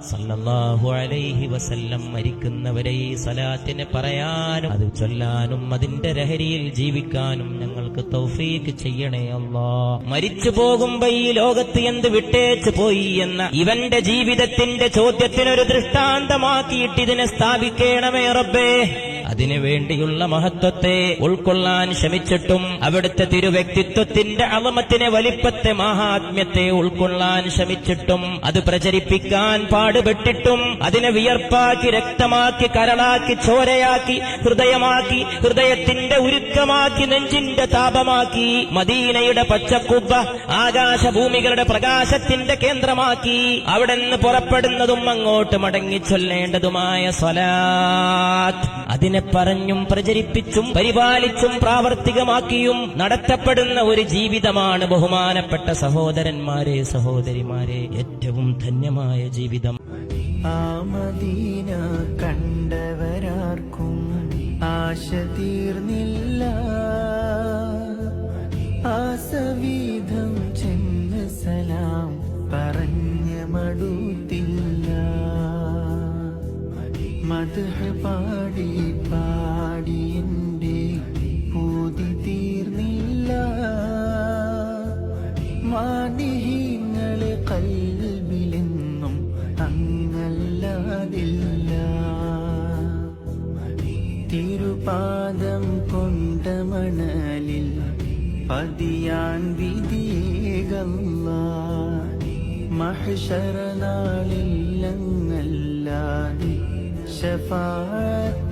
സല്ലല്ലാഹു അലൈഹി വസല്ലം മരിക്കുന്നവരെ ഈ സലാത്തിനെ പറയാനും അത് ചൊല്ലാനും അതിന്റെ ലഹരിയിൽ ജീവിക്കാനും ഞങ്ങൾക്ക് തൗഫീഖ് ചെയ്യണേ അല്ലാഹ്. മരിച്ചു പോകുമ്പോ ഈ ലോകത്ത് എന്ത് വിട്ടേച്ചു പോയി എന്ന ഇവന്റെ ജീവിതത്തിന്റെ ചോദ്യത്തിനൊരു ദൃഷ്ടാന്തമാക്കിയിട്ട് ഇതിനെ സ്ഥാപിക്കണമേ റബ്ബേ. അതിനുവേണ്ടിയുള്ള മഹത്വത്തെ ഉൾക്കൊള്ളാൻ ശ്രമിച്ചിട്ടും അവിടുത്തെ തിരുവ്യക്തിത്വത്തിന്റെ അളമത്തിനെ, വലിപ്പത്തെ, മഹാത്മ്യത്തെ ഉൾക്കൊള്ളാൻ ശ്രമിച്ചിട്ടും അത് പ്രചരിപ്പിക്കാൻ പാടുപെട്ടിട്ടും അതിനെ വിയർപ്പാക്കി, രക്തമാക്കി, കരളാക്കി, ചോരയാക്കി, ഹൃദയമാക്കി, ഹൃദയത്തിന്റെ ഉരുക്കമാക്കി, നെഞ്ചിന്റെ താപമാക്കി, മദീനയുടെ പച്ചക്കുബ്ബ ആകാശഭൂമികളുടെ പ്രകാശത്തിന്റെ കേന്ദ്രമാക്കി, അവിടെ നിന്ന് പുറപ്പെടുന്നതും അങ്ങോട്ട് മടങ്ങി ചൊല്ലേണ്ടതുമായ സ്വലാത്ത്, അതിനെ പറഞ്ഞും പ്രചരിപ്പിച്ചും പരിപാലിച്ചും പ്രാവർത്തികമാക്കിയും നടത്തപ്പെടുന്ന ഒരു ജീവിതമാണ് ബഹുമാനപ്പെട്ട സഹോദരന്മാരെ, സഹോദരിമാരെ, ഏറ്റവും ധന്യമായ ജീവിതം. ആ മദീന കണ്ടവരാർക്കും ആശ തീർന്നില്ല, ആസവീധം ചെന്ന് സലാം പറഞ്ഞ മടുത്തില്ല, മദ്ഹ് പാടി പാടി എന്റെ പൂതി തീർന്നില്ല, മാനിഹീങ്ങളെ കൽബിലെന്നും അങ്ങല്ലാതില്ല, തിരുപാദം കൊണ്ട മണലിൽ പതിയാൻ വിധിയേകല്ലാ, മഹ്ശറ നാളിൽ അങ്ങല്ലാതെ ശഫാഅത്ത്